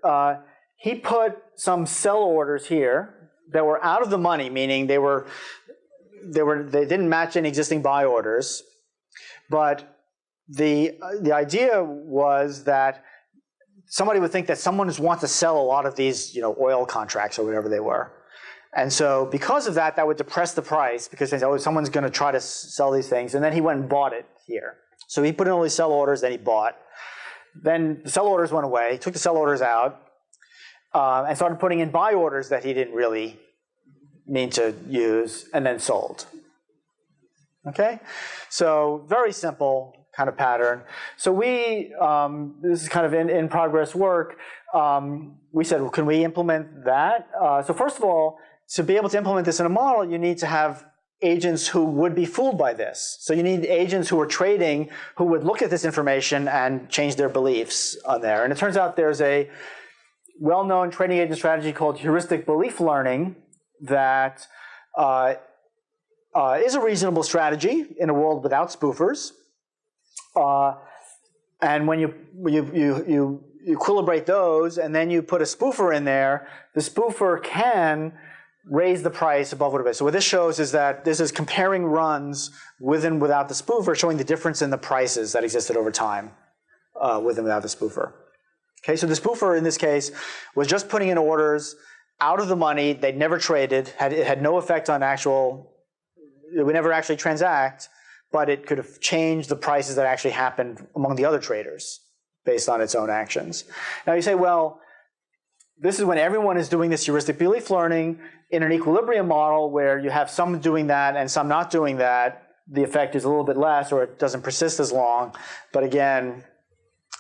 he put some sell orders here that were out of the money, meaning they didn't match any existing buy orders. But the idea was that somebody would think that someone just wants to sell a lot of these, oil contracts or whatever they were. And so because of that, that would depress the price because they say, oh, someone's going to try to sell these things. And then he went and bought it here. So he put in all these sell orders, then he bought. Then the sell orders went away, took the sell orders out, and started putting in buy orders that he didn't really mean to use, and then sold. Okay? So very simple kind of pattern. So this is kind of in progress work. We said, well, can we implement that? So first of all, to be able to implement this in a model, you need to have agents who would be fooled by this. So you need agents who are trading who would look at this information and change their beliefs on there. And it turns out there's a well-known trading agent strategy called heuristic belief learning that is a reasonable strategy in a world without spoofers. And when you equilibrate those and then you put a spoofer in there, the spoofer can raise the price above what it is. So what this shows is that this is comparing runs with and without the spoofer, showing the difference in the prices that existed over time with and without the spoofer. Okay, so the spoofer in this case was just putting in orders out of the money. They'd never traded. It had no effect on it would never actually transact, but it could have changed the prices that actually happened among the other traders based on its own actions. Now you say, well, this is when everyone is doing this heuristic belief learning in an equilibrium model where you have some doing that and some not doing that. The effect is a little bit less, or it doesn't persist as long. But again,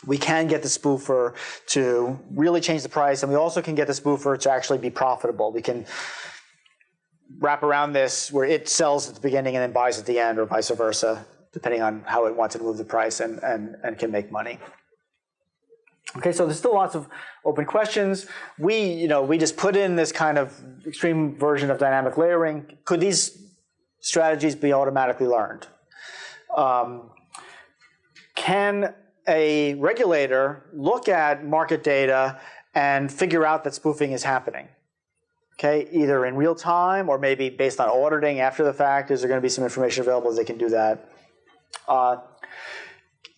we can get the spoofer to really change the price, and we also can get the spoofer to actually be profitable. We can wrap around this where it sells at the beginning and then buys at the end, or vice versa, depending on how it wants to move the price and can make money. Okay, so there's still lots of open questions. We just put in this kind of extreme version of dynamic layering. Could these strategies be automatically learned? Can a regulator look at market data and figure out that spoofing is happening? Okay, either in real time or maybe based on auditing after the fact. Is there going to be some information available they can do that?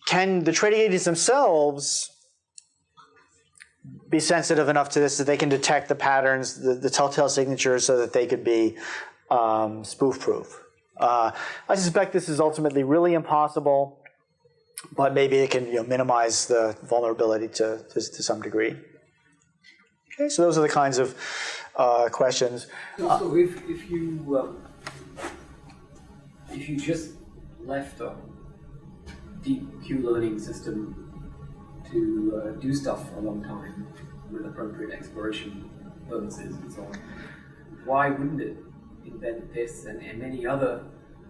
Can the trading agents themselves be sensitive enough to this that they can detect the patterns, the telltale signatures, so that they could be spoof-proof? I suspect this is ultimately really impossible, but maybe it can minimize the vulnerability to some degree. Okay, so those are the kinds of questions. So if you just left a deep Q-learning system to do stuff for a long time with appropriate exploration bonuses and so on, why wouldn't it invent this and many other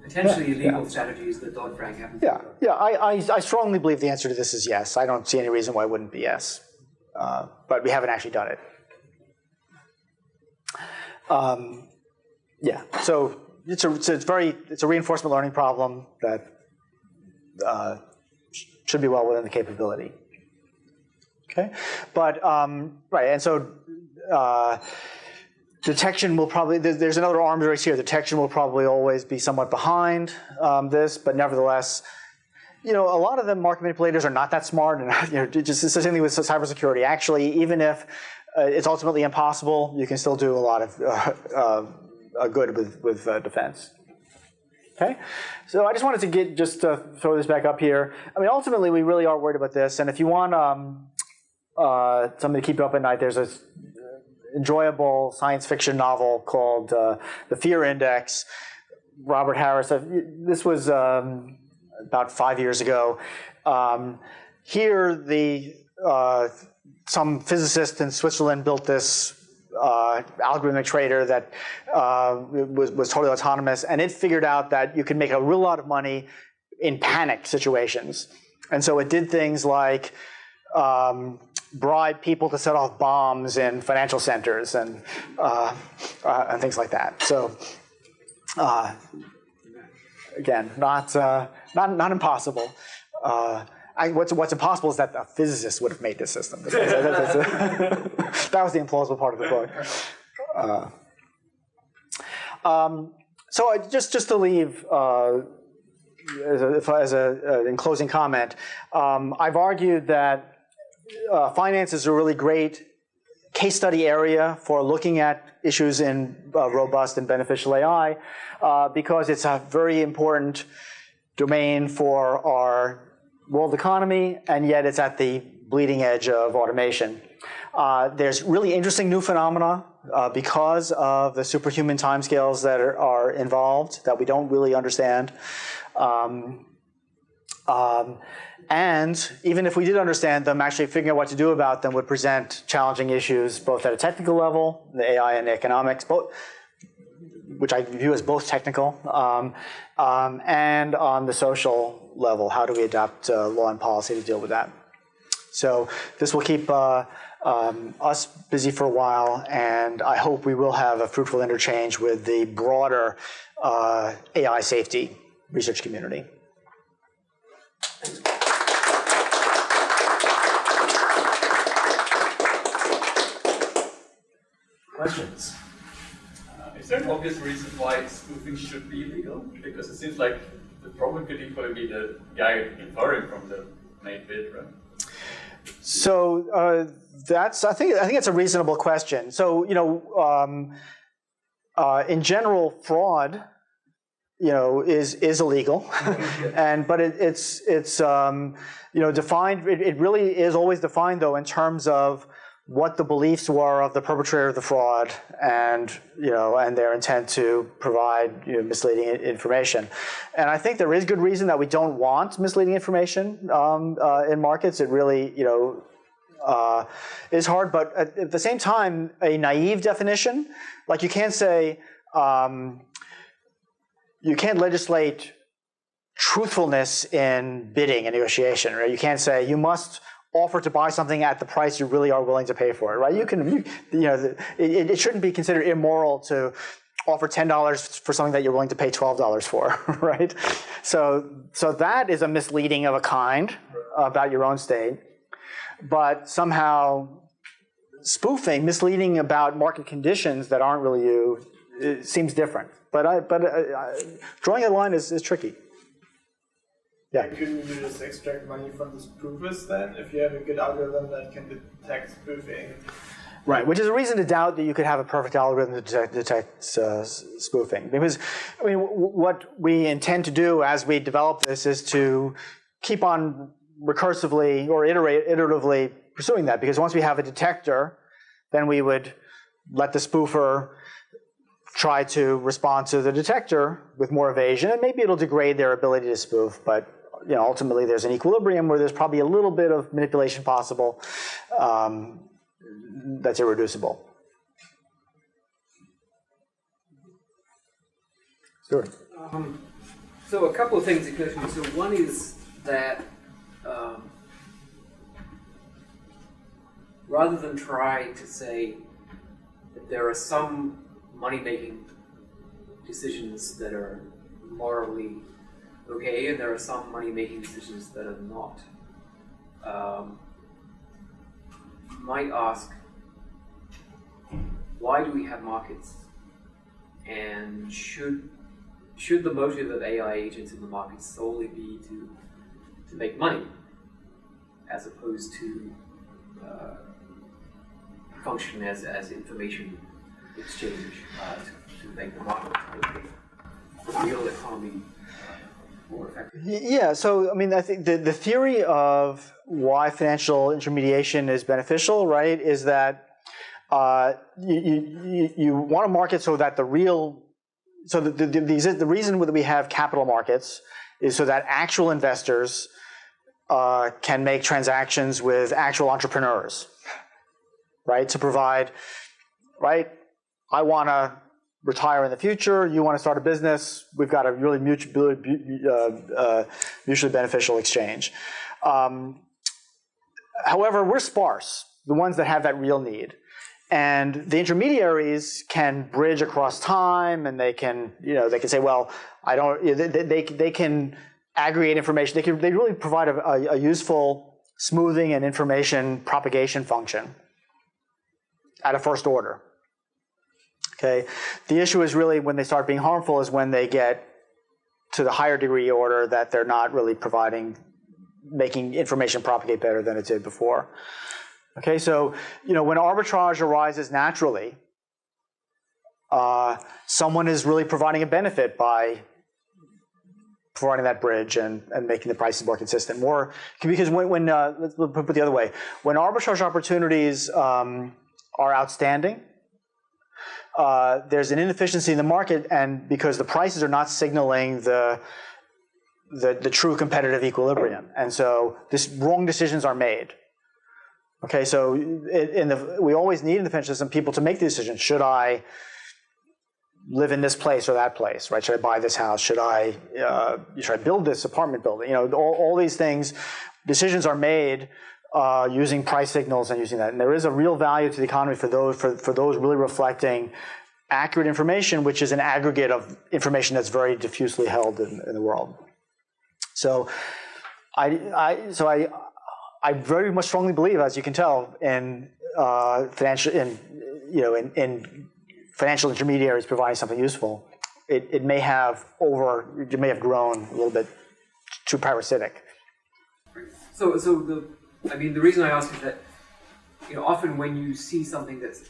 potentially illegal strategies that Dodd-Frank happens to do? I strongly believe the answer to this is yes. I don't see any reason why it wouldn't be yes. but we haven't actually done it. Yeah, so it's a reinforcement learning problem that should be well within the capability. Okay, but right, and so detection will probably, there's another arms race here. Detection will probably always be somewhat behind this, but nevertheless, a lot of the market manipulators are not that smart, and just the same thing with cybersecurity. Actually, even if it's ultimately impossible, you can still do a lot of good with defense. Okay, so I just wanted to throw this back up here. I mean, ultimately, we really are worried about this, and if you want something to keep you up at night, there's a enjoyable science fiction novel called The Fear Index. Robert Harris. This was about 5 years ago. Here, some physicist in Switzerland built this algorithmic trader that was totally autonomous, and it figured out that you could make a real lot of money in panic situations. And so it did things like bribe people to set off bombs in financial centers and things like that. So again, not impossible. What's impossible is that a physicist would have made this system. That was the implausible part of the book. So just to leave in closing comment, I've argued that finance is a really great case study area for looking at issues in robust and beneficial AI because it's a very important domain for our world economy, and yet it's at the bleeding edge of automation. There's really interesting new phenomena because of the superhuman timescales that are involved that we don't really understand. And even if we did understand them, actually figuring out what to do about them would present challenging issues both at a technical level, the AI and the economics, both, which I view as both technical, and on the social level. How do we adapt law and policy to deal with that? So this will keep us busy for a while, and I hope we will have a fruitful interchange with the broader AI safety research community. Questions? Is there an obvious reason why spoofing should be illegal? Because it seems like the problem could equally be the guy inferring from the made bid, right? So I think it's a reasonable question. So in general, fraud is illegal, but it's defined. It really is always defined though in terms of what the beliefs were of the perpetrator of the fraud, and their intent to provide misleading information. And I think there is good reason that we don't want misleading information in markets. It really is hard, but at the same time, a naive definition, like you can't say you can't legislate truthfulness in bidding and negotiation, right? You can't say you must offer to buy something at the price you really are willing to pay for it, right? It shouldn't be considered immoral to offer $10 for something that you're willing to pay $12 for, right? So that is a misleading of a kind about your own state, but somehow spoofing, misleading about market conditions that aren't really you, it seems different. But drawing a line is tricky. Yeah. Couldn't you just extract money from the spoofers then, if you have a good algorithm that can detect spoofing? Right, which is a reason to doubt that you could have a perfect algorithm to detect spoofing. Because, I mean, what we intend to do as we develop this is to keep on recursively or iteratively pursuing that. Because once we have a detector, then we would let the spoofer try to respond to the detector with more evasion, and maybe it'll degrade their ability to spoof, but ultimately there's an equilibrium where there's probably a little bit of manipulation possible that's irreducible. Sure. So a couple of things occur to me. So one is that rather than try to say that there are some money-making decisions that are morally okay, and there are some money-making decisions that are not. You might ask, why do we have markets? And should the motive of AI agents in the market solely be to make money, as opposed to function as information exchange to make the market, the real economy more effective? Yeah, so I mean, I think the theory of why financial intermediation is beneficial, right, is that you want a market so that the reason that we have capital markets is so that actual investors can make transactions with actual entrepreneurs, right? To provide, right? I want to retire in the future. You want to start a business. We've got a really mutually beneficial exchange. However, we're sparse, the ones that have that real need. And the intermediaries can bridge across time, and they can say, well, I don't. They can aggregate information. They really provide a useful smoothing and information propagation function at a first order. Okay. The issue is really when they start being harmful is when they get to the higher degree order that they're not really making information propagate better than it did before. Okay, so when arbitrage arises naturally, someone is really providing a benefit by providing that bridge and making the prices more consistent. Because when let's put it the other way, when arbitrage opportunities are outstanding, there's an inefficiency in the market, and because the prices are not signaling the true competitive equilibrium, and so wrong decisions are made. Okay, so we always need in the financial system people to make the decision. Should I live in this place or that place? Right? Should I buy this house? Should I build this apartment building? All these things. Decisions are made using price signals and using that. And there is a real value to the economy for those really reflecting accurate information, which is an aggregate of information that's very diffusely held in the world. So I very much strongly believe, as you can tell, in financial intermediaries providing something useful. It may have grown a little bit too parasitic. So the reason I ask is that often when you see something that's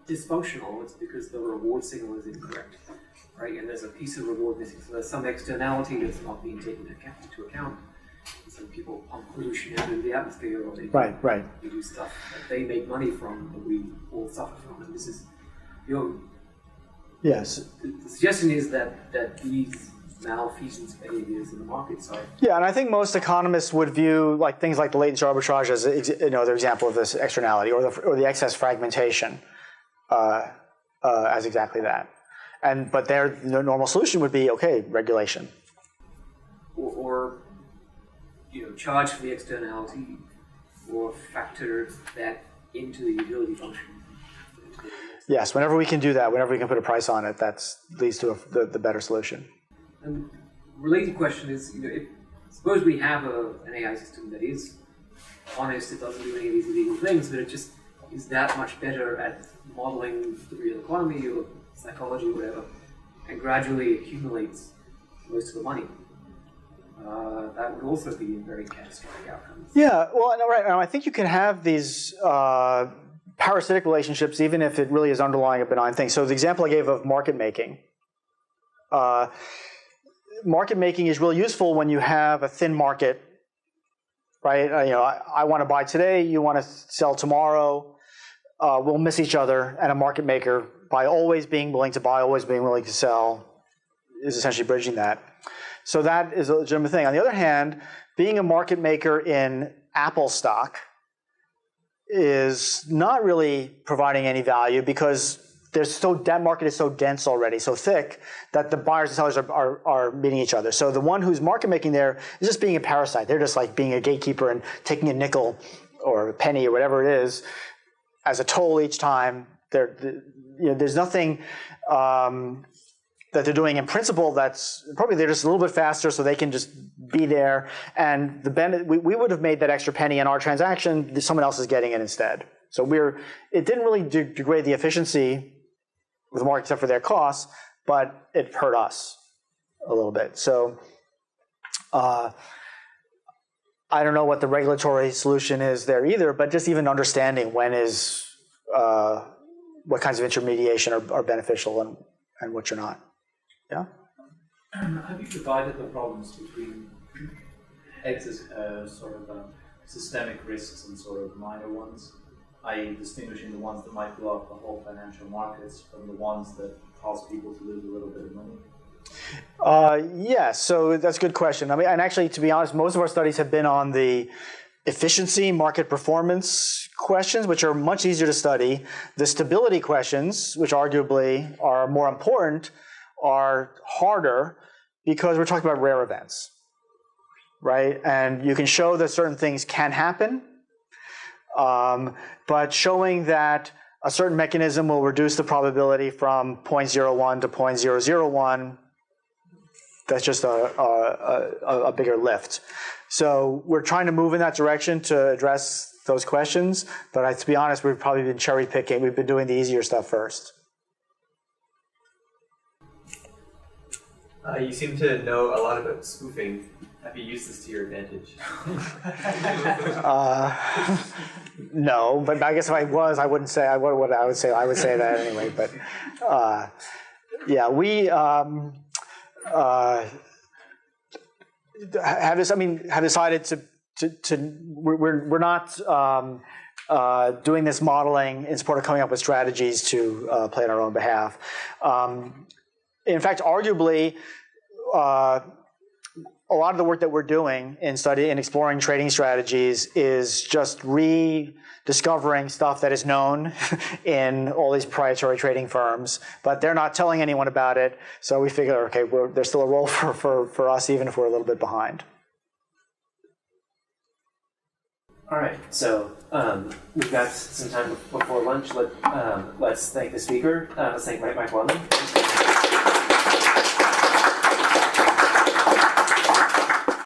dysfunctional, it's because the reward signal is incorrect, right? And there's a piece of reward missing. So there's some externality that's not being taken into account. So people pump pollution into the atmosphere, or they do stuff that they make money from that we all suffer from. And this is, yes. The suggestion is that these malfeasance behaviors in the markets are. Yeah, and I think most economists would view things like the latency arbitrage as another example of this externality, or the excess fragmentation as exactly that. But their normal solution would be regulation. Or charge for the externality, or factor that into the utility function. Yes, whenever we can do that, whenever we can put a price on it, that leads to the better solution. And the related question is, suppose we have an AI system that is honest, it doesn't do any of these illegal things, but it just is that much better at modeling the real economy or psychology or whatever, and gradually accumulates most of the money. That would also be a very catastrophic outcome. Yeah, well, right. I think you can have these parasitic relationships even if it really is underlying a benign thing. So the example I gave of market making. Market making is really useful when you have a thin market, right? I want to buy today, you want to sell tomorrow. We'll miss each other, and a market maker, by always being willing to buy, always being willing to sell, is essentially bridging that. So that is a legitimate thing. On the other hand, being a market maker in Apple stock is not really providing any value because that market is so dense already, so thick, that the buyers and sellers are meeting each other. So the one who's market making there is just being a parasite. They're just like being a gatekeeper and taking a nickel or a penny or whatever it is as a toll each time. There's nothing that they're doing in principle that's probably they're just a little bit faster, so they can just be there. And we would have made that extra penny in our transaction. Someone else is getting it instead. So it didn't really degrade the efficiency with the market except for their costs, but it hurt us a little bit. So I don't know what the regulatory solution is there either, but just even understanding when is what kinds of intermediation are beneficial and which are not. Yeah. Have you divided the problems between systemic risks and sort of minor ones, i.e. distinguishing the ones that might blow up the whole financial markets from the ones that cause people to lose a little bit of money? Yeah, so that's a good question. I mean, and actually, to be honest, most of our studies have been on the efficiency, market performance questions, which are much easier to study. The stability questions, which arguably are more important, are harder because we're talking about rare events, right? And you can show that certain things can happen, but showing that a certain mechanism will reduce the probability from 0.01 to 0.001, that's just a bigger lift. So we're trying to move in that direction to address those questions, but to be honest, we've probably been cherry picking. We've been doing the easier stuff first. You seem to know a lot about spoofing. Have you used this to your advantage? No, but I guess if I was, I wouldn't say. I would say that anyway. But yeah, we have decided to we're not doing this modeling in support of coming up with strategies to play on our own behalf. In fact, arguably, a lot of the work that we're doing in studying and exploring trading strategies is just rediscovering stuff that is known in all these proprietary trading firms, but they're not telling anyone about it. So we figure, okay, there's still a role for us, even if we're a little bit behind. All right, so we've got some time before lunch. Let's thank the speaker. Let's thank Mike Wellman.